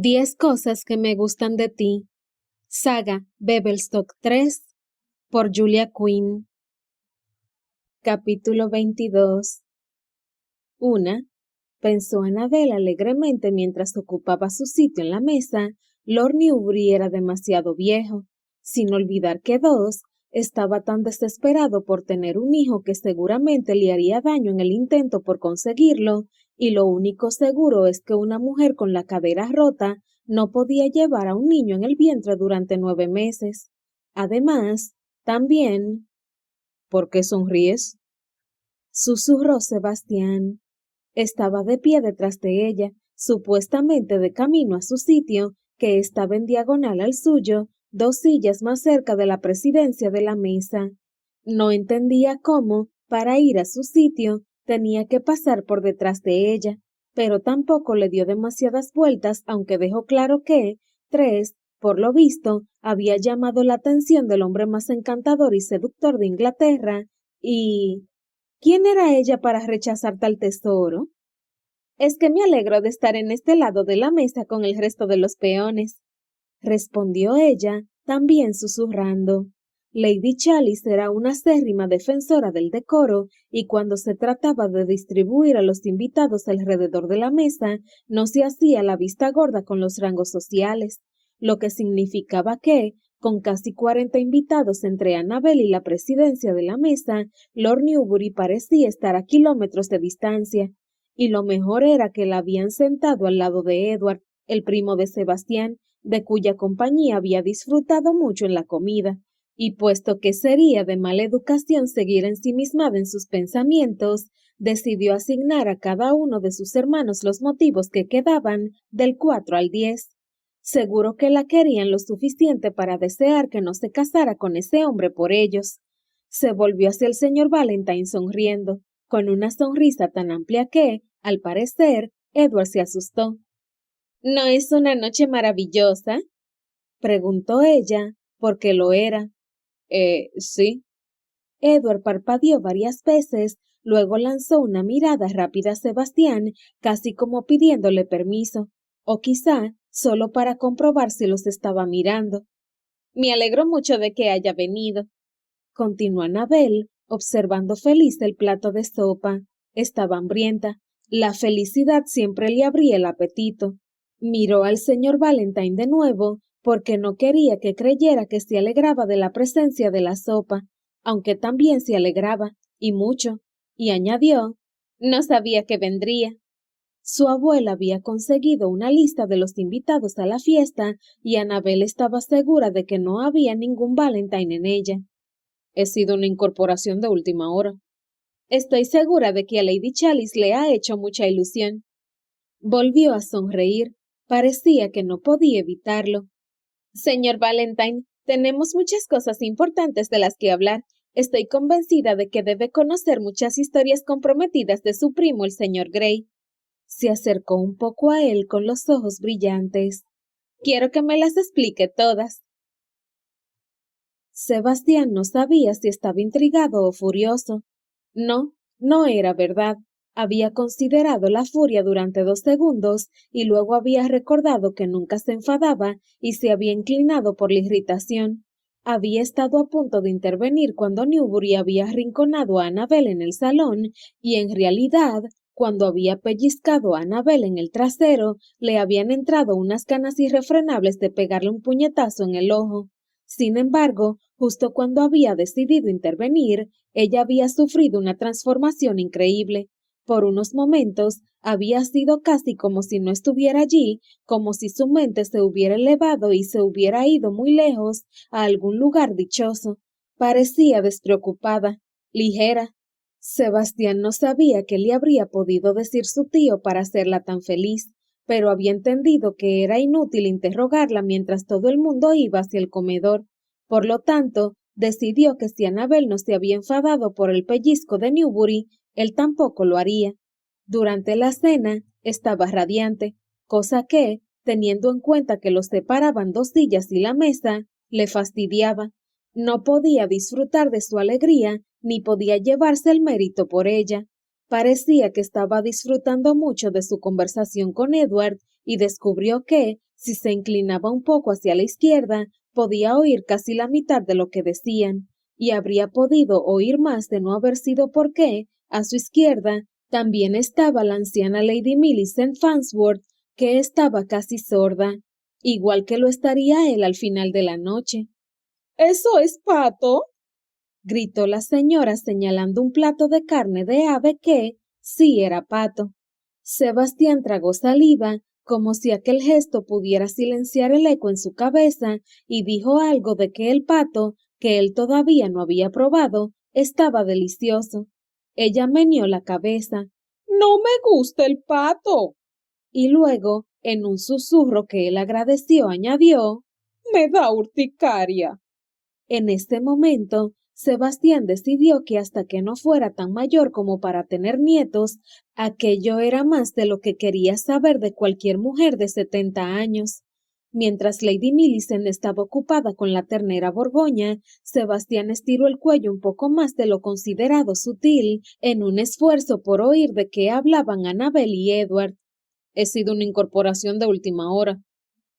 10 cosas que me gustan de ti. Saga Bevelstock 3 por Julia Quinn. Capítulo 22. Una, pensó Annabel alegremente mientras ocupaba su sitio en la mesa. Lord Newbury era demasiado viejo, sin olvidar que dos, estaba tan desesperado por tener un hijo que seguramente le haría daño en el intento por conseguirlo, y lo único seguro es que una mujer con la cadera rota no podía llevar a un niño en el vientre durante 9 meses. Además, también... ¿Por qué sonríes? Susurró Sebastián. Estaba de pie detrás de ella, supuestamente de camino a su sitio, que estaba en diagonal al suyo, 2 sillas más cerca de la presidencia de la mesa. No entendía cómo, para ir a su sitio, tenía que pasar por detrás de ella, pero tampoco le dio demasiadas vueltas, aunque dejó claro que, tres, por lo visto, había llamado la atención del hombre más encantador y seductor de Inglaterra, y... ¿quién era ella para rechazar tal tesoro? Es que me alegro de estar en este lado de la mesa con el resto de los peones, respondió ella, también susurrando. Lady Chalice era una acérrima defensora del decoro, y cuando se trataba de distribuir a los invitados alrededor de la mesa, no se hacía la vista gorda con los rangos sociales, lo que significaba que, con casi 40 invitados entre Annabel y la presidencia de la mesa, Lord Newbury parecía estar a kilómetros de distancia, y lo mejor era que la habían sentado al lado de Edward, el primo de Sebastián, de cuya compañía había disfrutado mucho en la comida, y puesto que sería de mala educación seguir ensimismada en sus pensamientos, decidió asignar a cada uno de sus hermanos los motivos que quedaban del 4 al 10. Seguro que la querían lo suficiente para desear que no se casara con ese hombre por ellos. Se volvió hacia el señor Valentine sonriendo, con una sonrisa tan amplia que, al parecer, Edward se asustó. ¿No es una noche maravillosa? Preguntó ella, porque lo era. Sí. Edward parpadeó varias veces, luego lanzó una mirada rápida a Sebastián, casi como pidiéndole permiso, o quizá solo para comprobar si los estaba mirando. Me alegro mucho de que haya venido, continuó Annabel, observando feliz el plato de sopa. Estaba hambrienta. La felicidad siempre le abría el apetito. Miró al señor Valentine de nuevo, porque no quería que creyera que se alegraba de la presencia de la sopa, aunque también se alegraba, y mucho, y añadió, no sabía que vendría. Su abuela había conseguido una lista de los invitados a la fiesta, y Annabel estaba segura de que no había ningún Valentine en ella. He sido una incorporación de última hora. Estoy segura de que a Lady Chalice le ha hecho mucha ilusión. Volvió a sonreír. Parecía que no podía evitarlo. Señor Valentine, tenemos muchas cosas importantes de las que hablar. Estoy convencida de que debe conocer muchas historias comprometidas de su primo el señor Grey. Se acercó un poco a él con los ojos brillantes. Quiero que me las explique todas. Sebastián no sabía si estaba intrigado o furioso. No, no era verdad. Había considerado la furia durante 2 segundos y luego había recordado que nunca se enfadaba y se había inclinado por la irritación. Había estado a punto de intervenir cuando Newbury había arrinconado a Annabel en el salón y en realidad, cuando había pellizcado a Annabel en el trasero, le habían entrado unas ganas irrefrenables de pegarle un puñetazo en el ojo. Sin embargo, justo cuando había decidido intervenir, ella había sufrido una transformación increíble. Por unos momentos había sido casi como si no estuviera allí, como si su mente se hubiera elevado y se hubiera ido muy lejos, a algún lugar dichoso. Parecía despreocupada, ligera. Sebastián no sabía qué le habría podido decir su tío para hacerla tan feliz, pero había entendido que era inútil interrogarla mientras todo el mundo iba hacia el comedor. Por lo tanto, decidió que si Annabel no se había enfadado por el pellizco de Newbury, él tampoco lo haría. Durante la cena, estaba radiante, cosa que, teniendo en cuenta que los separaban 2 sillas y la mesa, le fastidiaba. No podía disfrutar de su alegría, ni podía llevarse el mérito por ella. Parecía que estaba disfrutando mucho de su conversación con Edward y descubrió que, Si se inclinaba un poco hacia la izquierda, podía oír casi la mitad de lo que decían, y habría podido oír más de no haber sido porque, a su izquierda, también estaba la anciana Lady Millicent Farnsworth, que estaba casi sorda, igual que lo estaría él al final de la noche. ¿Eso es pato? Gritó la señora señalando un plato de carne de ave que, sí, era pato. Sebastián tragó saliva, como si aquel gesto pudiera silenciar el eco en su cabeza, y dijo algo de que el pato, que él todavía no había probado, estaba delicioso. Ella meneó la cabeza. No me gusta el pato. Y luego, en un susurro que él agradeció, añadió: Me da urticaria. En este momento, Sebastián decidió que hasta que no fuera tan mayor como para tener nietos, aquello era más de lo que quería saber de cualquier mujer de 70 años. Mientras Lady Millicent estaba ocupada con la ternera borgoña, Sebastián estiró el cuello un poco más de lo considerado sutil, en un esfuerzo por oír de qué hablaban Annabel y Edward. He sido una incorporación de última hora.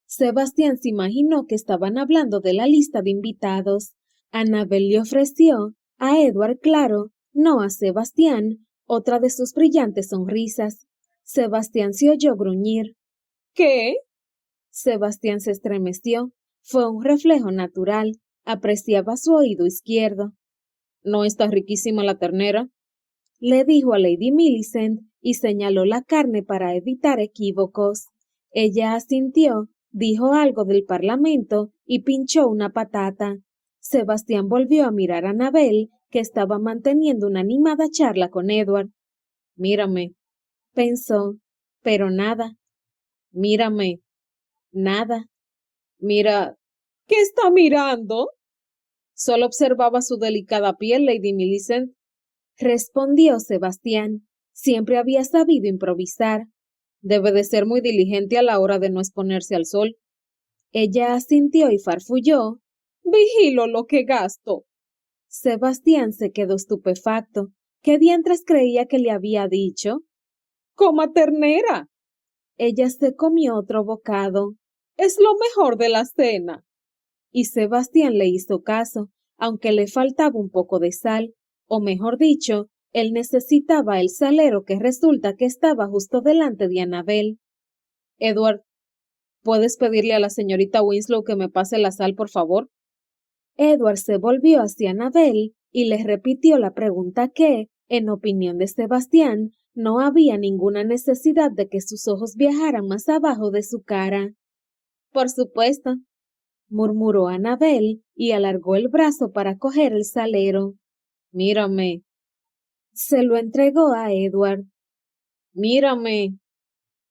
Sebastián se imaginó que estaban hablando de la lista de invitados. Annabel le ofreció, a Edward claro, no a Sebastián, otra de sus brillantes sonrisas. Sebastián se oyó gruñir. ¿Qué? Sebastián se estremeció. Fue un reflejo natural. Apreciaba su oído izquierdo. ¿No está riquísima la ternera? Le dijo a Lady Millicent y señaló la carne para evitar equívocos. Ella asintió, dijo algo del Parlamento y pinchó una patata. Sebastián volvió a mirar a Annabel, que estaba manteniendo una animada charla con Edward. Mírame, pensó, pero nada. mírame, Nada. mira. ¿Qué está mirando? Solo observaba su delicada piel, Lady Millicent. Respondió Sebastián. Siempre había sabido improvisar. Debe de ser muy diligente a la hora de no exponerse al sol. Ella asintió y farfulló. Vigilo lo que gasto. Sebastián se quedó estupefacto. ¿Qué diantres creía que le había dicho? Coma ternera. Ella se comió otro bocado. Es lo mejor de la cena. Y Sebastián le hizo caso, aunque le faltaba un poco de sal, o mejor dicho, él necesitaba el salero que resulta que estaba justo delante de Annabel. Edward, ¿puedes pedirle a la señorita Winslow que me pase la sal, por favor? Edward se volvió hacia Annabel y le repitió la pregunta que, en opinión de Sebastián, no había ninguna necesidad de que sus ojos viajaran más abajo de su cara. Por supuesto, murmuró Annabel y alargó el brazo para coger el salero. Mírame. Se lo entregó a Edward. Mírame.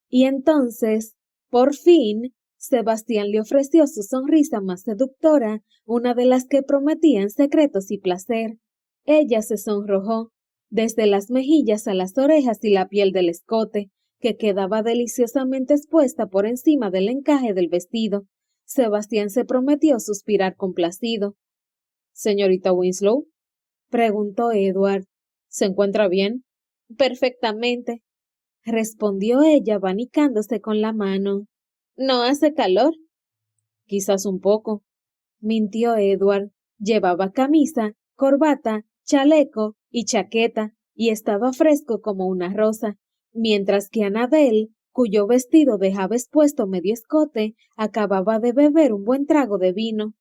Y entonces, por fin, Sebastián le ofreció su sonrisa más seductora, una de las que prometían secretos y placer. Ella se sonrojó, desde las mejillas a las orejas y la piel del escote, que quedaba deliciosamente expuesta por encima del encaje del vestido. Sebastián se prometió suspirar complacido. Señorita Winslow, preguntó Edward. ¿Se encuentra bien? Perfectamente, respondió ella abanicándose con la mano. ¿No hace calor? Quizás un poco, mintió Edward. Llevaba camisa, corbata, chaleco y chaqueta, y estaba fresco como una rosa, mientras que Annabel, cuyo vestido dejaba expuesto medio escote, acababa de beber un buen trago de vino.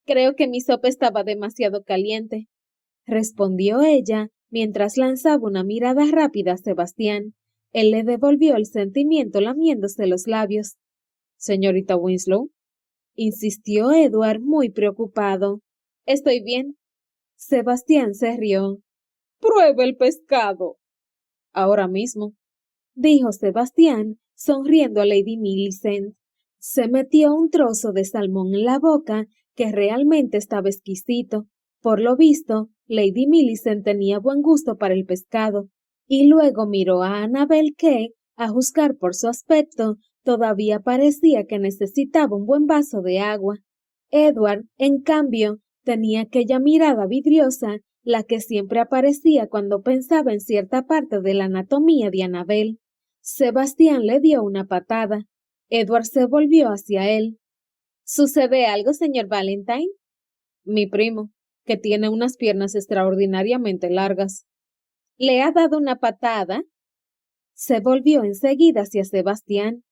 Creo que mi sopa estaba demasiado caliente, respondió ella, mientras lanzaba una mirada rápida a Sebastián. Él le devolvió el sentimiento lamiéndose los labios. Señorita Winslow, insistió Edward muy preocupado. Estoy bien. Sebastián se rió. Pruebe el pescado. Ahora mismo, dijo Sebastián, sonriendo a Lady Millicent. Se metió un trozo de salmón en la boca, que realmente estaba exquisito. Por lo visto, Lady Millicent tenía buen gusto para el pescado, y luego miró a Annabel que, a juzgar por su aspecto, todavía parecía que necesitaba un buen vaso de agua. Edward, en cambio, tenía aquella mirada vidriosa, la que siempre aparecía cuando pensaba en cierta parte de la anatomía de Annabel. Sebastián le dio una patada. Edward se volvió hacia él. ¿Sucede algo, señor Valentine? Mi primo, que tiene unas piernas extraordinariamente largas. ¿Le ha dado una patada? Se volvió enseguida hacia Sebastián.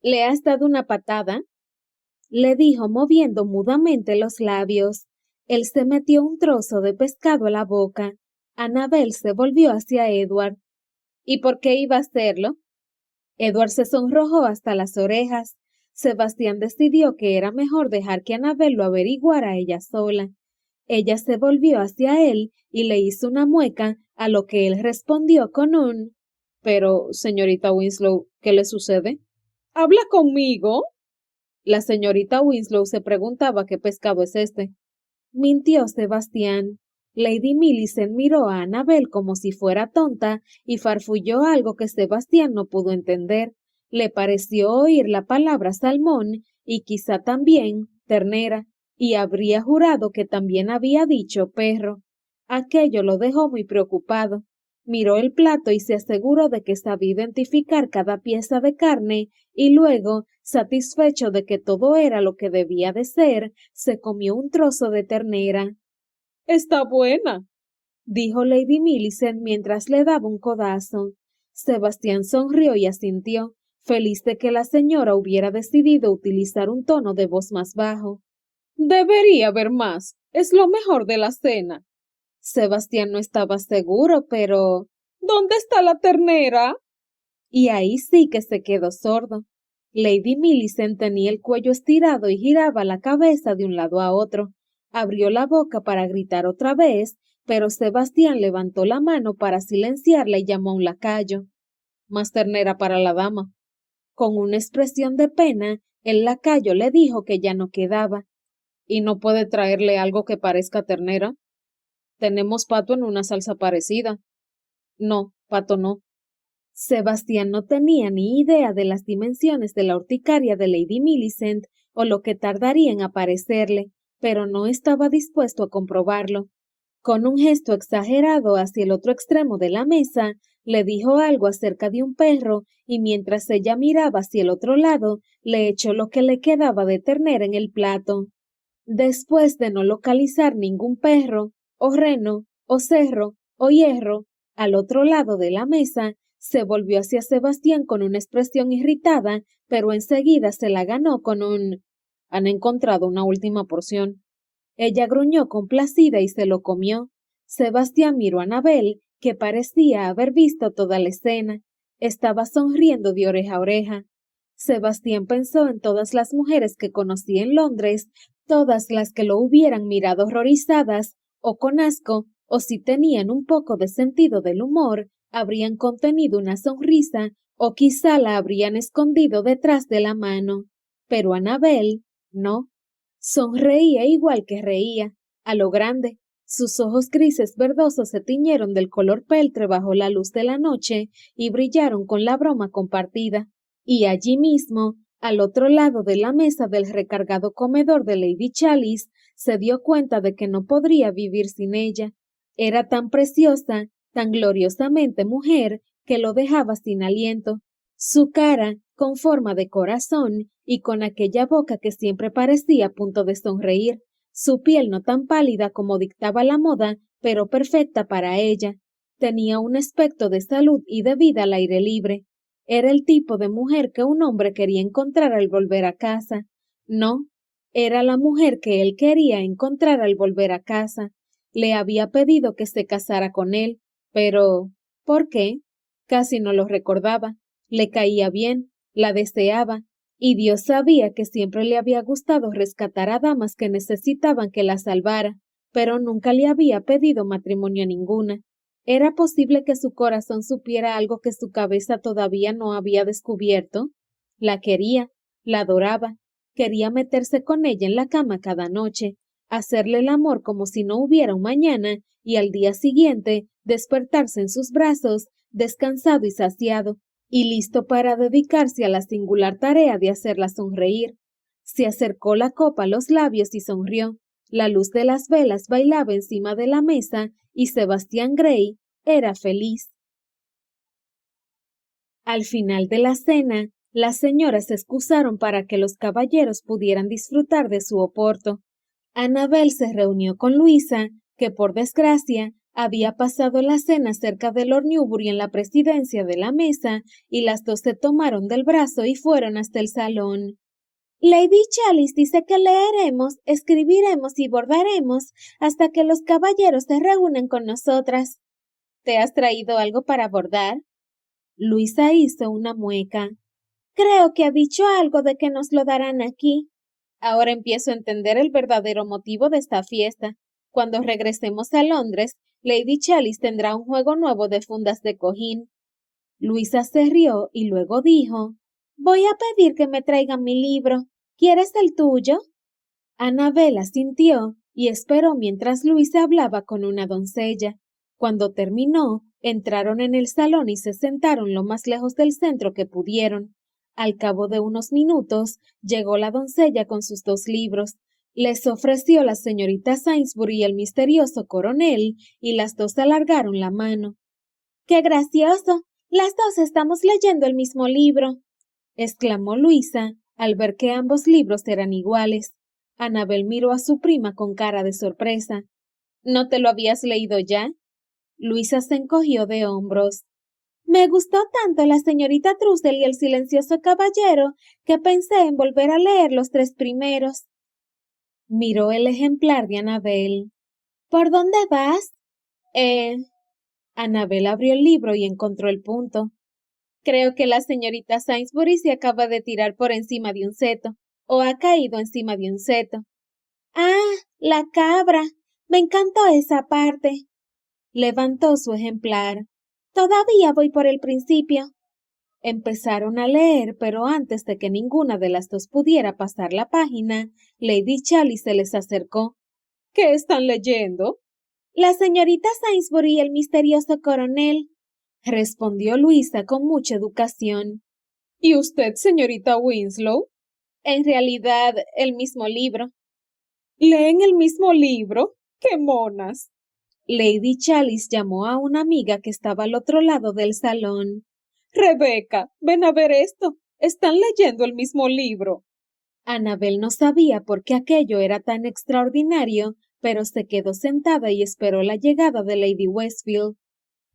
¿Le has dado una patada? Le dijo moviendo mudamente los labios. Él se metió un trozo de pescado a la boca. Annabel se volvió hacia Edward. ¿Y por qué iba a hacerlo? Edward se sonrojó hasta las orejas. Sebastián decidió que era mejor dejar que Annabel lo averiguara ella sola. Ella se volvió hacia él y le hizo una mueca, a lo que él respondió con un Pero, señorita Winslow, ¿qué le sucede? ¿Habla conmigo? La señorita Winslow se preguntaba qué pescado es este. Mintió Sebastián. Lady Millicent miró a Annabel como si fuera tonta y farfulló algo que Sebastián no pudo entender. Le pareció oír la palabra salmón y quizá también ternera, y habría jurado que también había dicho perro. Aquello lo dejó muy preocupado. Miró el plato y se aseguró de que sabía identificar cada pieza de carne, y luego, satisfecho de que todo era lo que debía de ser, se comió un trozo de ternera. Está buena, dijo Lady Millicent mientras le daba un codazo. Sebastián sonrió y asintió, feliz de que la señora hubiera decidido utilizar un tono de voz más bajo. Debería haber más. Es lo mejor de la cena. Sebastián no estaba seguro, pero ¿dónde está la ternera? Y ahí sí que se quedó sordo. Lady Millicent tenía el cuello estirado y giraba la cabeza de un lado a otro. Abrió la boca para gritar otra vez, pero Sebastián levantó la mano para silenciarla y llamó a un lacayo. Más ternera para la dama. Con una expresión de pena, el lacayo le dijo que ya no quedaba. ¿Y no puede traerle algo que parezca ternera? Tenemos pato en una salsa parecida. No, pato no. Sebastián no tenía ni idea de las dimensiones de la urticaria de Lady Millicent o lo que tardaría en aparecerle, pero no estaba dispuesto a comprobarlo. Con un gesto exagerado hacia el otro extremo de la mesa, le dijo algo acerca de un perro y mientras ella miraba hacia el otro lado, le echó lo que le quedaba de ternera en el plato. Después de no localizar ningún perro, o reno, o cerro, o hierro, al otro lado de la mesa, se volvió hacia Sebastián con una expresión irritada, pero enseguida se la ganó con un «Han encontrado una última porción». Ella gruñó complacida y se lo comió. Sebastián miró a Annabel, que parecía haber visto toda la escena. Estaba sonriendo de oreja a oreja. Sebastián pensó en todas las mujeres que conocía en Londres, todas las que lo hubieran mirado horrorizadas, o con asco, o si tenían un poco de sentido del humor, habrían contenido una sonrisa, o quizá la habrían escondido detrás de la mano. Pero Annabel, no. Sonreía igual que reía, a lo grande. Sus ojos grises verdosos se tiñeron del color peltre bajo la luz de la noche y brillaron con la broma compartida. Y allí mismo, al otro lado de la mesa del recargado comedor de Lady Chalice, se dio cuenta de que no podría vivir sin ella. Era tan preciosa, tan gloriosamente mujer, que lo dejaba sin aliento. Su cara, con forma de corazón, y con aquella boca que siempre parecía a punto de sonreír, su piel no tan pálida como dictaba la moda, pero perfecta para ella. Tenía un aspecto de salud y de vida al aire libre. Era el tipo de mujer que un hombre quería encontrar al volver a casa. No, era la mujer que él quería encontrar al volver a casa. Le había pedido que se casara con él, pero ¿por qué? Casi no lo recordaba. Le caía bien, la deseaba, y Dios sabía que siempre le había gustado rescatar a damas que necesitaban que la salvara, pero nunca le había pedido matrimonio a ninguna. ¿Era posible que su corazón supiera algo que su cabeza todavía no había descubierto? La quería, la adoraba, quería meterse con ella en la cama cada noche, hacerle el amor como si no hubiera un mañana, y al día siguiente despertarse en sus brazos, descansado y saciado, y listo para dedicarse a la singular tarea de hacerla sonreír. Se acercó la copa a los labios y sonrió. La luz de las velas bailaba encima de la mesa y Sebastián Gray era feliz. Al final de la cena, Las señoras se excusaron para que los caballeros pudieran disfrutar de su oporto. Annabel se reunió con Luisa, que por desgracia había pasado la cena cerca de Lord Newbury en la presidencia de la mesa, y las dos se tomaron del brazo y fueron hasta el salón. Lady Chalice dice que leeremos, escribiremos y bordaremos hasta que los caballeros se reúnan con nosotras. ¿Te has traído algo para bordar? Luisa hizo una mueca. Creo que ha dicho algo de que nos lo darán aquí. Ahora empiezo a entender el verdadero motivo de esta fiesta. Cuando regresemos a Londres, Lady Chalice tendrá un juego nuevo de fundas de cojín. Luisa se rió y luego dijo, voy a pedir que me traigan mi libro. ¿Quieres el tuyo? Annabel asintió y esperó mientras Luisa hablaba con una doncella. Cuando terminó, entraron en el salón y se sentaron lo más lejos del centro que pudieron. Al cabo de unos minutos, llegó la doncella con sus 2 libros. Les ofreció la señorita Sainsbury el misterioso coronel, y las dos alargaron la mano. ¡Qué gracioso! Las dos estamos leyendo el mismo libro, exclamó Luisa al ver que ambos libros eran iguales. Annabel miró a su prima con cara de sorpresa. ¿No te lo habías leído ya? Luisa se encogió de hombros. Me gustó tanto la señorita Trussell y el silencioso caballero que pensé en volver a leer los 3 primeros. Miró el ejemplar de Annabel. ¿Por dónde vas? Annabel abrió el libro y encontró el punto. Creo que la señorita Sainsbury se acaba de tirar por encima de un seto, o ha caído encima de un seto. ¡Ah, la cabra! Me encantó esa parte. Levantó su ejemplar. Todavía voy por el principio. Empezaron a leer, pero antes de que ninguna de las dos pudiera pasar la página, Lady Chalice se les acercó. ¿Qué están leyendo? La señorita Sainsbury y el misterioso coronel, respondió Luisa con mucha educación. ¿Y usted, señorita Winslow? En realidad, el mismo libro. ¿Leen el mismo libro? ¡Qué monas! Lady Chalice llamó a una amiga que estaba al otro lado del salón. Rebeca, ven a ver esto. Están leyendo el mismo libro. Annabel no sabía por qué aquello era tan extraordinario, pero se quedó sentada y esperó la llegada de Lady Westfield.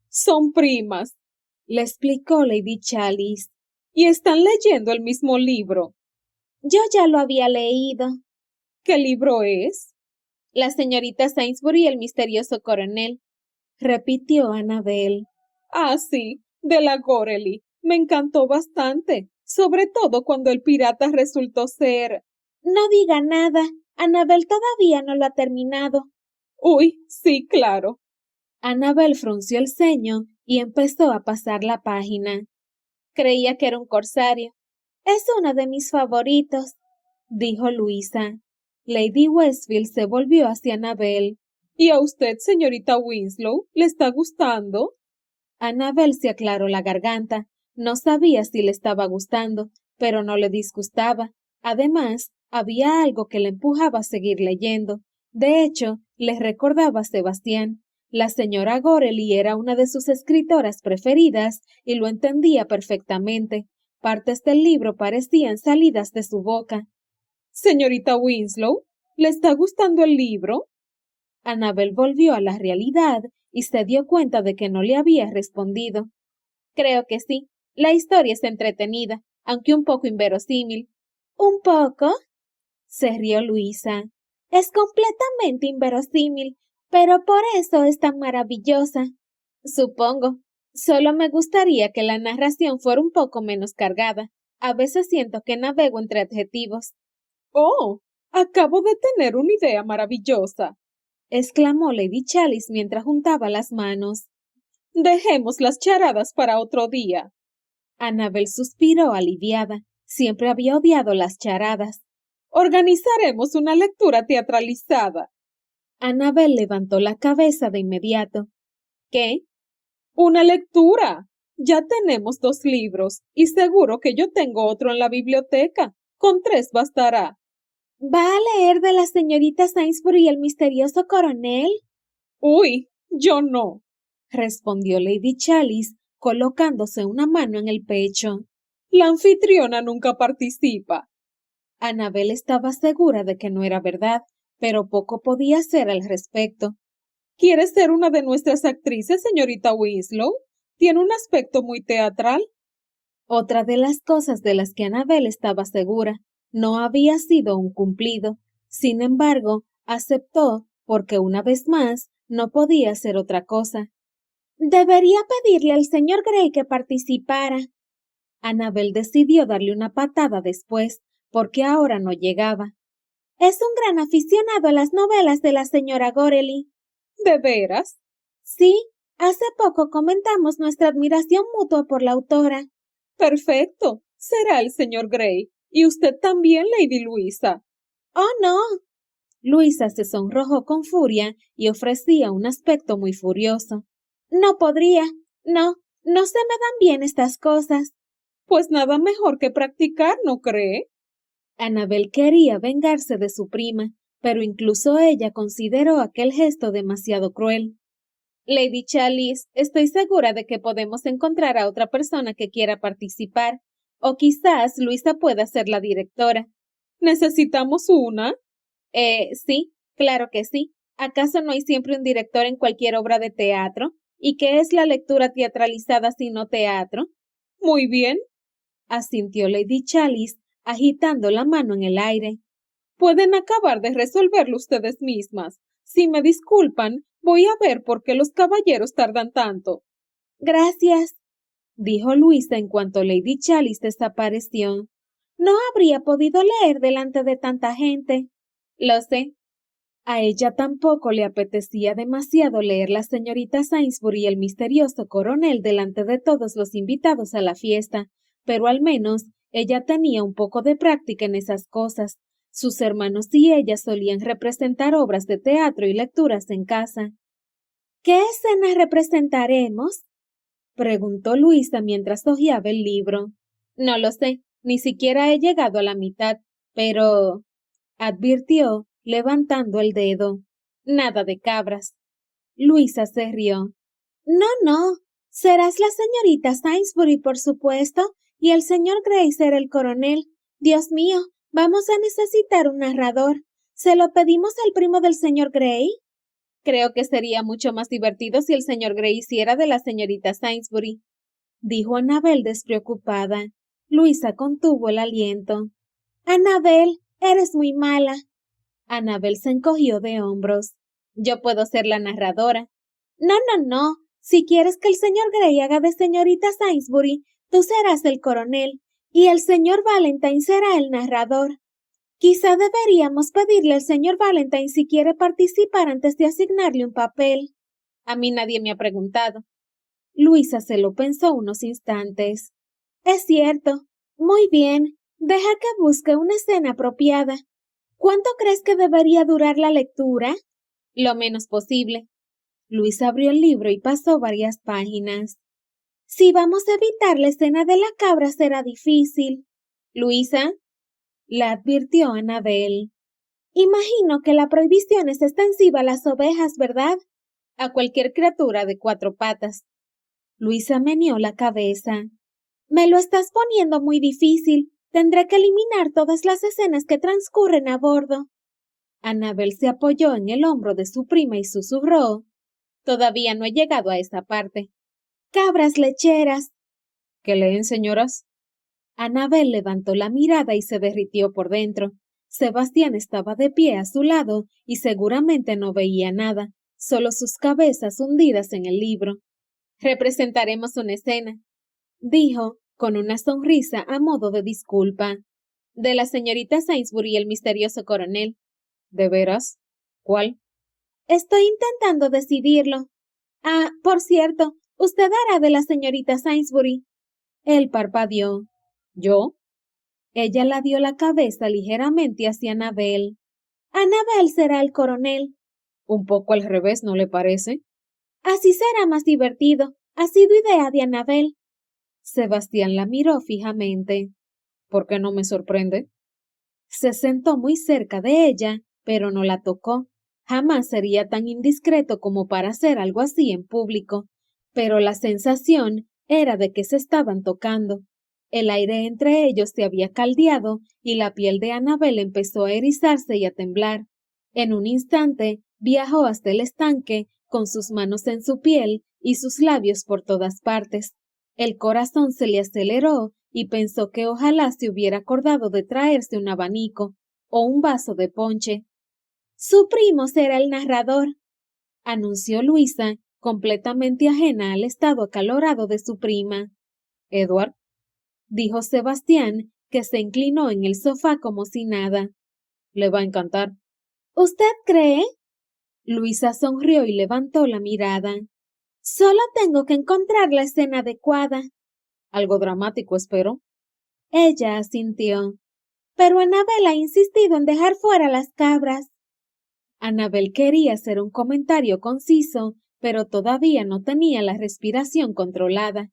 Son primas, le explicó Lady Chalice. Y están leyendo el mismo libro. Yo ya lo había leído. ¿Qué libro es? La señorita Sainsbury y el misterioso coronel, repitió Annabel. Ah, sí, de la Goreley. Me encantó bastante, sobre todo cuando el pirata resultó ser... No diga nada. Annabel todavía no lo ha terminado. Uy, sí, claro. Annabel frunció el ceño y empezó a pasar la página. Creía que era un corsario. Es uno de mis favoritos, dijo Luisa. Lady Westfield se volvió hacia Annabel. ¿Y a usted, señorita Winslow, le está gustando? Annabel se aclaró la garganta. No sabía si le estaba gustando, pero no le disgustaba. Además, había algo que le empujaba a seguir leyendo. De hecho, le recordaba a Sebastián. La señora Goreley era una de sus escritoras preferidas y lo entendía perfectamente. Partes del libro parecían salidas de su boca. Señorita Winslow, ¿le está gustando el libro? Annabel volvió a la realidad y se dio cuenta de que no le había respondido. Creo que sí. La historia es entretenida, aunque un poco inverosímil. ¿Un poco? Se rió Luisa. Es completamente inverosímil, pero por eso es tan maravillosa. Supongo. Solo me gustaría que la narración fuera un poco menos cargada. A veces siento que navego entre adjetivos. Oh, acabo de tener una idea maravillosa, exclamó Lady Chalice mientras juntaba las manos. Dejemos las charadas para otro día. Annabel suspiró aliviada. Siempre había odiado las charadas. Organizaremos una lectura teatralizada. Annabel levantó la cabeza de inmediato. ¿Qué? Una lectura. Ya tenemos 2 libros y seguro que yo tengo otro en la biblioteca. Con 3 bastará. ¿Va a leer de la señorita Sainsbury y el misterioso coronel? Uy, yo no, respondió Lady Chalice, colocándose una mano en el pecho. La anfitriona nunca participa. Annabel estaba segura de que no era verdad, pero poco podía hacer al respecto. ¿Quiere ser una de nuestras actrices, señorita Winslow? Tiene un aspecto muy teatral. Otra de las cosas de las que Annabel estaba segura no había sido un cumplido. Sin embargo, aceptó porque una vez más no podía hacer otra cosa. Debería pedirle al señor Grey que participara. Annabel decidió darle una patada después, porque ahora no llegaba. Es un gran aficionado a las novelas de la señora Goreley. ¿De veras? Sí, hace poco comentamos nuestra admiración mutua por la autora. Perfecto. Será el señor Grey. Y usted también, Lady Luisa. ¡Oh, no! Luisa se sonrojó con furia y ofrecía un aspecto muy furioso. No podría. No se me dan bien estas cosas. Pues nada mejor que practicar, ¿no cree? Annabel quería vengarse de su prima, pero incluso ella consideró aquel gesto demasiado cruel. Lady Chalice, estoy segura de que podemos encontrar a otra persona que quiera participar, o quizás Luisa pueda ser la directora. ¿Necesitamos una? Sí, claro que sí. ¿Acaso no hay siempre un director en cualquier obra de teatro? ¿Y qué es la lectura teatralizada sino teatro? Muy bien. Asintió Lady Chalice, agitando la mano en el aire. Pueden acabar de resolverlo ustedes mismas. Si me disculpan, voy a ver por qué los caballeros tardan tanto. Gracias, dijo Luisa en cuanto Lady Chalice desapareció. No habría podido leer delante de tanta gente. Lo sé. A ella tampoco le apetecía demasiado leer la señorita Sainsbury y el misterioso coronel delante de todos los invitados a la fiesta, pero al menos ella tenía un poco de práctica en esas cosas. Sus hermanos y ella solían representar obras de teatro y lecturas en casa. ¿Qué escena representaremos? Preguntó Luisa mientras hojeaba el libro. No lo sé, ni siquiera he llegado a la mitad, pero advirtió, levantando el dedo. Nada de cabras. Luisa se rió. No, serás la señorita Sainsbury, por supuesto, y el señor Grey será el coronel. Dios mío, vamos a necesitar un narrador. ¿Se lo pedimos al primo del señor Grey? Creo que sería mucho más divertido si el señor Grey hiciera de la señorita Sainsbury, dijo Annabel despreocupada. Luisa contuvo el aliento. Annabel, eres muy mala. Annabel se encogió de hombros. Yo puedo ser la narradora. No. Si quieres que el señor Grey haga de señorita Sainsbury, tú serás el coronel, y el señor Valentine será el narrador. Quizá deberíamos pedirle al señor Valentine si quiere participar antes de asignarle un papel. A mí nadie me ha preguntado. Luisa se lo pensó unos instantes. Es cierto. Muy bien. Deja que busque una escena apropiada. ¿Cuánto crees que debería durar la lectura? Lo menos posible. Luisa abrió el libro y pasó varias páginas. Si vamos a evitar la escena de la cabra será difícil. Luisa, la advirtió Annabel. Imagino que la prohibición es extensiva a las ovejas, ¿verdad? A cualquier criatura de 4 patas. Luisa meneó la cabeza. Me lo estás poniendo muy difícil. Tendré que eliminar todas las escenas que transcurren a bordo. Annabel se apoyó en el hombro de su prima y susurró. Todavía no he llegado a esa parte. Cabras lecheras. ¿Qué leen, señoras? Annabel levantó la mirada y se derritió por dentro. Sebastián estaba de pie a su lado y seguramente no veía nada, solo sus cabezas hundidas en el libro. Representaremos una escena, dijo, con una sonrisa a modo de disculpa, de la señorita Sainsbury y el misterioso coronel. ¿De veras? ¿Cuál? Estoy intentando decidirlo. Ah, por cierto, usted hará de la señorita Sainsbury. Él parpadeó. ¿Yo? Ella la dio la cabeza ligeramente hacia Annabel. Annabel será el coronel. Un poco al revés, ¿no le parece? Así será más divertido. Ha sido idea de Annabel. Sebastián la miró fijamente. ¿Por qué no me sorprende? Se sentó muy cerca de ella, pero no la tocó. Jamás sería tan indiscreto como para hacer algo así en público, pero la sensación era de que se estaban tocando. El aire entre ellos se había caldeado y la piel de Annabel empezó a erizarse y a temblar. En un instante viajó hasta el estanque, con sus manos en su piel y sus labios por todas partes. El corazón se le aceleró y pensó que ojalá se hubiera acordado de traerse un abanico o un vaso de ponche. Su primo será el narrador, anunció Luisa, completamente ajena al estado acalorado de su prima. Edward, dijo Sebastián, que se inclinó en el sofá como si nada. Le va a encantar. ¿Usted cree? Luisa sonrió y levantó la mirada. Solo tengo que encontrar la escena adecuada. Algo dramático, espero. Ella asintió. Pero Annabel ha insistido en dejar fuera las cabras. Annabel quería hacer un comentario conciso, pero todavía no tenía la respiración controlada.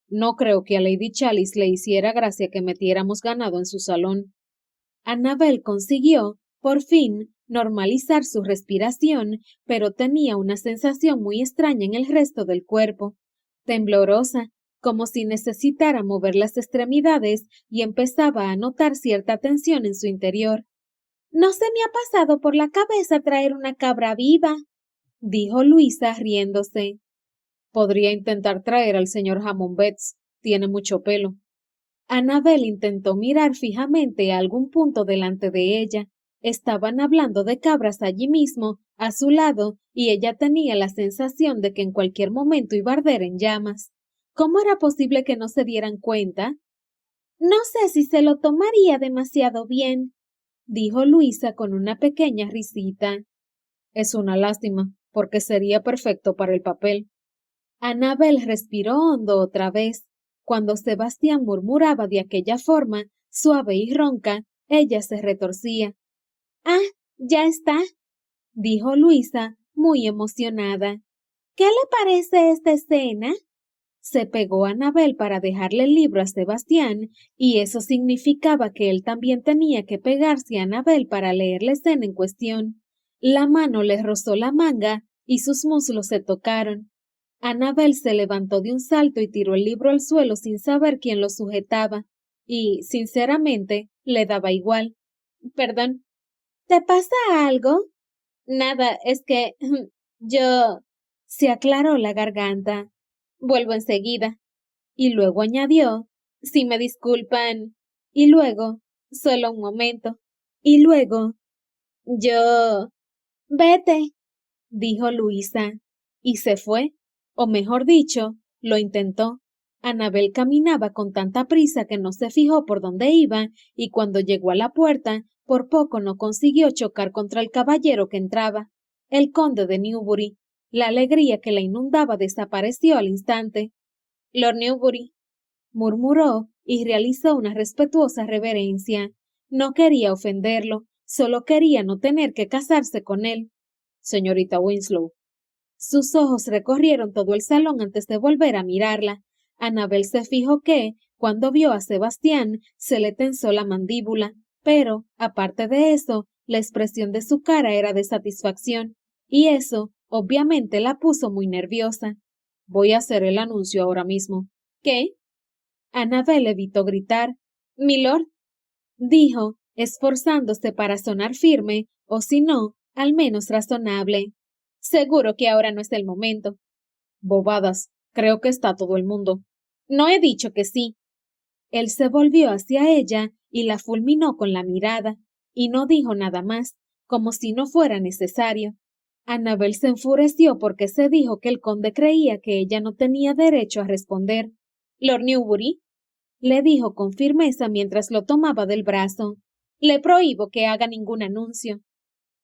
No creo que a Lady Chalice le hiciera gracia que metiéramos ganado en su salón. Annabel consiguió, por fin, normalizar su respiración, pero tenía una sensación muy extraña en el resto del cuerpo, temblorosa, como si necesitara mover las extremidades y empezaba a notar cierta tensión en su interior. No se me ha pasado por la cabeza traer una cabra viva, dijo Luisa riéndose. Podría intentar traer al señor Hammond Betts. Tiene mucho pelo. Annabel intentó mirar fijamente a algún punto delante de ella. Estaban hablando de cabras allí mismo, a su lado, y ella tenía la sensación de que en cualquier momento iba a arder en llamas. ¿Cómo era posible que no se dieran cuenta? No sé si se lo tomaría demasiado bien, dijo Luisa con una pequeña risita. Es una lástima, porque sería perfecto para el papel. Annabel respiró hondo otra vez. Cuando Sebastián murmuraba de aquella forma, suave y ronca, ella se retorcía. Ah, ya está, dijo Luisa, muy emocionada. ¿Qué le parece esta escena? Se pegó Annabel para dejarle el libro a Sebastián, y eso significaba que él también tenía que pegarse a Annabel para leer la escena en cuestión. La mano le rozó la manga y sus muslos se tocaron. Annabel se levantó de un salto y tiró el libro al suelo sin saber quién lo sujetaba, y, sinceramente, le daba igual. Perdón. ¿Te pasa algo? Nada, es que yo... Se aclaró la garganta. Vuelvo enseguida. Y luego añadió, si me disculpan. Y luego, solo un momento. Y luego, yo... Vete, dijo Luisa. Y se fue. O mejor dicho, lo intentó. Annabel caminaba con tanta prisa que no se fijó por dónde iba, y cuando llegó a la puerta, por poco no consiguió chocar contra el caballero que entraba, el conde de Newbury. La alegría que la inundaba desapareció al instante. Lord Newbury, murmuró y realizó una respetuosa reverencia. No quería ofenderlo, solo quería no tener que casarse con él. Señorita Winslow. Sus ojos recorrieron todo el salón antes de volver a mirarla. Annabel se fijó que, cuando vio a Sebastián, se le tensó la mandíbula, pero, aparte de eso, la expresión de su cara era de satisfacción, y eso, obviamente, la puso muy nerviosa. Voy a hacer el anuncio ahora mismo. ¿Qué? Annabel evitó gritar. Milord, dijo, esforzándose para sonar firme, o si no, al menos razonable. Seguro que ahora no es el momento. Bobadas, creo que está todo el mundo. No he dicho que sí. Él se volvió hacia ella y la fulminó con la mirada, y no dijo nada más, como si no fuera necesario. Annabel se enfureció porque se dijo que el conde creía que ella no tenía derecho a responder. Lord Newbury, le dijo con firmeza mientras lo tomaba del brazo. Le prohíbo que haga ningún anuncio.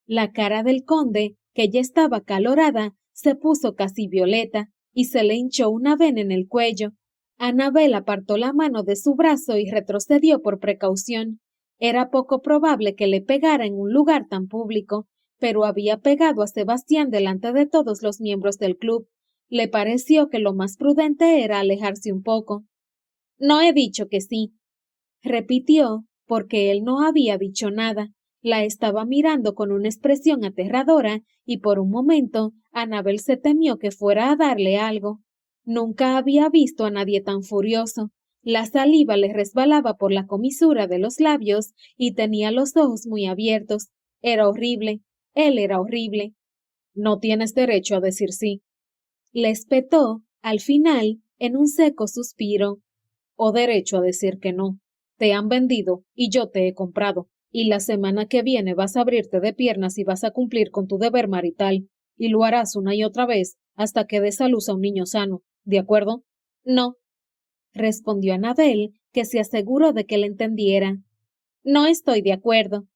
La cara del conde, que ya estaba calorada, se puso casi violeta y se le hinchó una vena en el cuello. Annabel apartó la mano de su brazo y retrocedió por precaución. Era poco probable que le pegara en un lugar tan público, pero había pegado a Sebastián delante de todos los miembros del club. Le pareció que lo más prudente era alejarse un poco. No he dicho que sí, repitió, porque él no había dicho nada. La estaba mirando con una expresión aterradora y por un momento Annabel se temió que fuera a darle algo. Nunca había visto a nadie tan furioso. La saliva le resbalaba por la comisura de los labios y tenía los ojos muy abiertos. Era horrible. Él era horrible. No tienes derecho a decir sí. Le espetó, al final, en un seco suspiro. O derecho a decir que no. Te han vendido y yo te he comprado. Y la semana que viene vas a abrirte de piernas y vas a cumplir con tu deber marital. Y lo harás una y otra vez hasta que des a luz a un niño sano. ¿De acuerdo? No, respondió Anabel, que se aseguró de que le entendiera. No estoy de acuerdo.